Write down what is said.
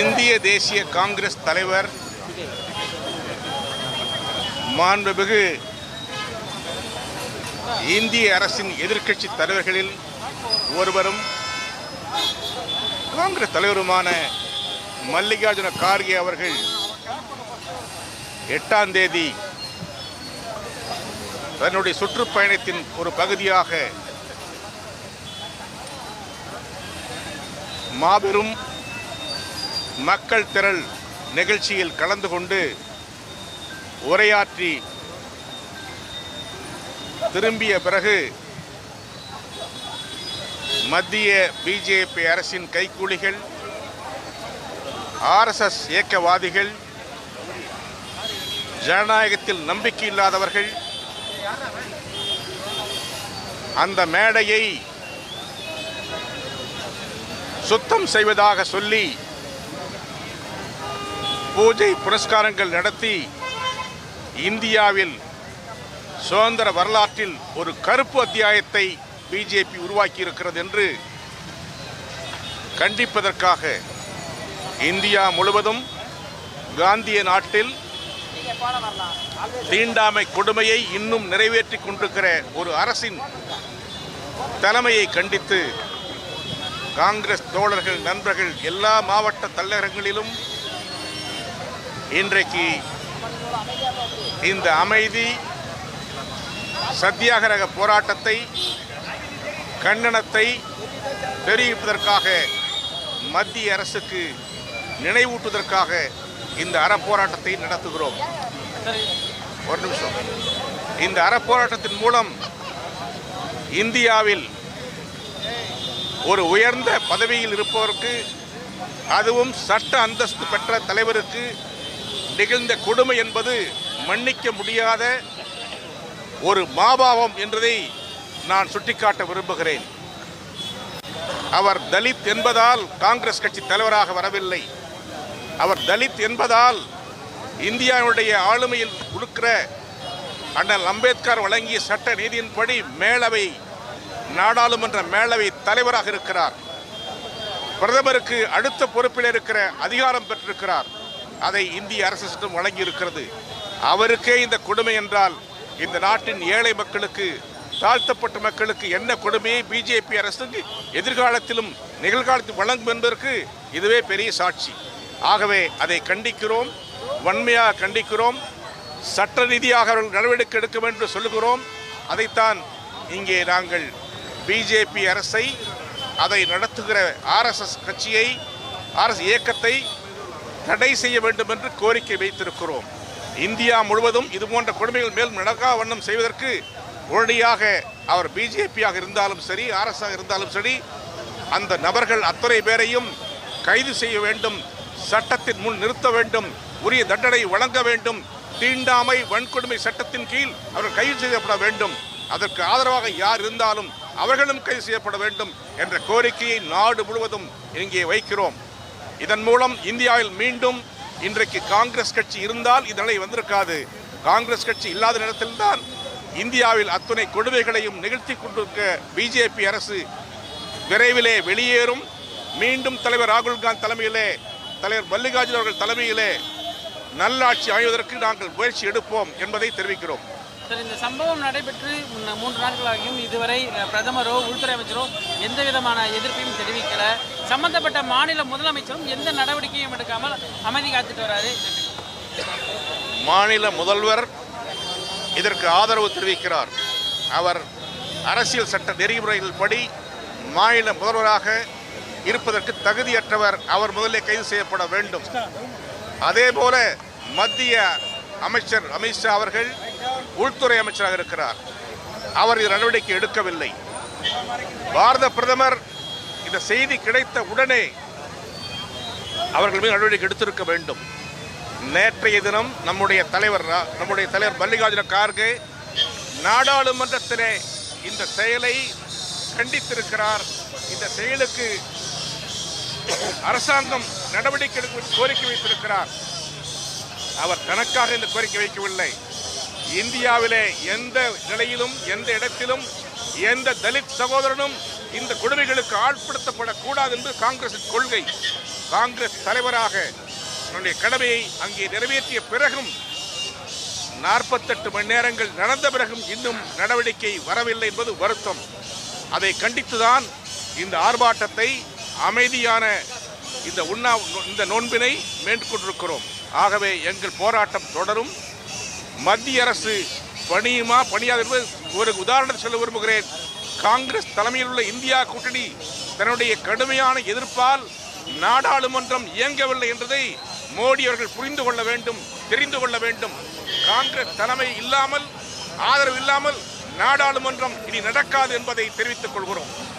இந்திய தேசிய காங்கிரஸ் தலைவர் மாண்புமிகு இந்திய அரசின் எதிர்க்கட்சி தலைவர்களில் ஒருவரும் காங்கிரஸ் தலைவருமான மல்லிகார்ஜுன கார்கே அவர்கள் 8ஆம் தேதி தன்னுடைய சுற்றுப்பயணத்தின் ஒரு பகுதியாக மாபெரும் மக்கள் திரள் நிகழ்ச்சியில் கலந்து கொண்டு உரையாற்றி திரும்பிய பிறகு மத்திய பிஜேபி அரசின் கைக்கூலிகள், ஆர்எஸ்எஸ் இயக்கவாதிகள், ஜனநாயகத்தில் நம்பிக்கை இல்லாதவர்கள் அந்த மேடையை சுத்தம் செய்வதாக சொல்லி பூஜை புனஸ்காரங்கள் நடத்தி இந்தியாவில் சுதந்திர வரலாற்றில் ஒரு கருப்பு அத்தியாயத்தை பிஜேபி உருவாக்கி இருக்கிறது என்று கண்டிப்பதற்காக இந்தியா முழுவதும் காந்திய நாட்டில் தீண்டாமை கொடுமையை இன்னும் நிறைவேற்றி கொண்டிருக்கிற ஒரு அரசின் தலைமையை கண்டித்து காங்கிரஸ் தோழர்கள், நண்பர்கள் எல்லா மாவட்ட தலைநகரங்களிலும் இன்றைக்கு இந்த அமைதி சத்தியாகிரக போராட்டத்தை, கண்டனத்தை தெரிவிப்பதற்காக, மத்திய அரசுக்கு நினைவூட்டுவதற்காக இந்த அறப்போராட்டத்தை நடத்துகிறோம். ஒரு நிமிஷம். இந்த அறப்போராட்டத்தின் மூலம் இந்தியாவில் ஒரு உயர்ந்த பதவியில் இருப்பவருக்கு, அதுவும் சட்ட அந்தஸ்து பெற்ற தலைவருக்கு நிகழ்ந்த கொடுமை என்பது மன்னிக்க முடியாத ஒரு மாபாவம் என்பதை நான் சுட்டிக்காட்ட விரும்புகிறேன். அவர் தலித் என்பதால் காங்கிரஸ் கட்சி தலைவராக வரவில்லை. அவர் தலித் என்பதால் இந்தியாவுடைய ஆளுமையில் இருக்கிற அண்ணல் அம்பேத்கர் வழங்கிய சட்ட நீதியின்படி மேலவை, நாடாளுமன்ற மேலவை தலைவராக இருக்கிறார். பிரதமருக்கு அடுத்த பொறுப்பில் இருக்கிற அதிகாரம் பெற்றிருக்கிறார். அதை இந்திய அரசு வழங்கி இருக்கிறது. அவருக்கே இந்த கொடுமை என்றால் இந்த நாட்டின் ஏழை மக்களுக்கு, தாழ்த்தப்பட்ட மக்களுக்கு என்ன கொடுமையை பிஜேபி அரசுக்கு எதிர்காலத்திலும் நிகழ்காலத்தில் வழங்கும் என்பதற்கு இதுவே பெரிய சாட்சி. ஆகவே அதை கண்டிக்கிறோம், வன்மையாக கண்டிக்கிறோம். சட்ட ரீதியாக அவர்கள் நடவடிக்கை எடுக்க வேண்டும் என்று சொல்லுகிறோம். அதைத்தான் இங்கே நாங்கள் பிஜேபி அரசை, அதை நடத்துகிற ஆர்எஸ்எஸ் கட்சியை, ஆர்எஸ் இயக்கத்தை தடை செய்ய வேண்டும் என்று கோரிக்கை வைத்திருக்கிறோம். இந்தியா முழுவதும் இது போன்ற கொடுமைகள் மேல் நடக்கா வண்ணம் செய்வதற்கு உடனடியாக அவர் பிஜேபியாக இருந்தாலும் சரி, ஆர்எஸ்ஆக இருந்தாலும் சரி, அந்த நபர்கள் அத்தனை பேரையும் கைது செய்ய வேண்டும், சட்டத்தின் முன் நிறுத்த வேண்டும், உரிய தண்டனை வழங்க வேண்டும். தீண்டாமை வன்கொடுமை சட்டத்தின் கீழ் அவர்கள் கைது செய்யப்பட வேண்டும். அதற்கு ஆதரவாக யார் இருந்தாலும் அவர்களும் கைது செய்யப்பட வேண்டும் என்ற கோரிக்கையை நாடு முழுவதும் இங்கே வைக்கிறோம். இதன் மூலம் இந்தியாவில் மீண்டும் இன்றைக்கு காங்கிரஸ் கட்சி இருந்தால் இந்த நிலை வந்திருக்காது. காங்கிரஸ் கட்சி இல்லாத நேரத்தில்தான் இந்தியாவில் அத்துணை கொடுமைகளையும் நிகழ்த்தி கொண்டிருக்க பிஜேபி அரசு விரைவிலே வெளியேறும். மீண்டும் தலைவர் ராகுல் காந்தி தலைமையிலே, தலைவர் மல்லிகார்ஜுன அவர்கள் தலைமையிலே நல்லாட்சி அமைவதற்கு நாங்கள் முயற்சி எடுப்போம் என்பதை தெரிவிக்கிறோம். சார், இந்த சம்பவம் நடைபெற்று 3 நாட்களாகியும் இதுவரை பிரதமரோ உள்துறை அமைச்சரோ எந்த விதமான எதிர்ப்பையும் தெரிவிக்கல. சம்பந்தப்பட்ட மாநில முதலமைச்சரும் எந்த நடவடிக்கையும் எடுக்காமல் அமைதி காத்துட்டு வராரு. மாநில முதல்வர் இதற்கு ஆதரவு தெரிவிக்கிறார். அவர் அரசியல் சட்ட நெறிமுறைகள் படி மாநில முதல்வராக இருப்பதற்கு தகுதியற்றவர். அவர் முதலில் கைது செய்யப்பட வேண்டும். அதேபோல மத்திய அமைச்சர் அமித்ஷா அவர்கள் உள்துறை அமைச்சராக இருக்கிறார். அவர் இது நடவடிக்கை எடுக்கவில்லை. பாரத பிரதமர் இந்த செய்தி கிடைத்த உடனே அவர்கள் மீது நடவடிக்கை எடுத்திருக்க வேண்டும். நேற்றைய தினம் நம்முடைய தலைவர் மல்லிகார்ஜுன கார்கே நாடாளுமன்றத்திலே இந்த செயலை கண்டித்திருக்கிறார். இந்த செயலுக்கு அரசாங்கம் நடவடிக்கை எடுக்க கோரிக்கை வைத்திருக்கிறார். அவர் தனக்காக இந்த கோரிக்கை வைக்கவில்லை. இந்தியாவிலே எந்த நிலையிலும், எந்த இடத்திலும், எந்த தலித் சகோதரனும் இந்த கொடுமைகளுக்கு ஆட்படுத்தப்படக்கூடாது என்று காங்கிரசின் கொள்கை. காங்கிரஸ் தலைவராக என்னுடைய கடமையை அங்கே நிறைவேற்றிய பிறகும் 48 மணி நேரங்கள் நடந்த பிறகும் இன்னும் நடவடிக்கை வரவில்லை என்பது வருத்தம். அதை கண்டித்துதான் இந்த ஆர்ப்பாட்டத்தை, அமைதியான இந்த நோன்பினை மேற்கொண்டிருக்கிறோம். ஆகவே எங்கள் போராட்டம் தொடரும். மத்திய அரசு பணியுமா பணியாது என்பது ஒரு உதாரணத்தை சொல்ல விரும்புகிறேன். காங்கிரஸ் தலைமையில் உள்ள இந்தியா கூட்டணி தன்னுடைய கடுமையான எதிர்ப்பால் நாடாளுமன்றம் இயங்கவில்லை என்பதை மோடி அவர்கள் புரிந்து கொள்ள வேண்டும், தெரிந்து கொள்ள வேண்டும். காங்கிரஸ் தலைமை இல்லாமல், ஆதரவு இல்லாமல் நாடாளுமன்றம் இனி நடக்காது என்பதை தெரிவித்துக் கொள்கிறோம்.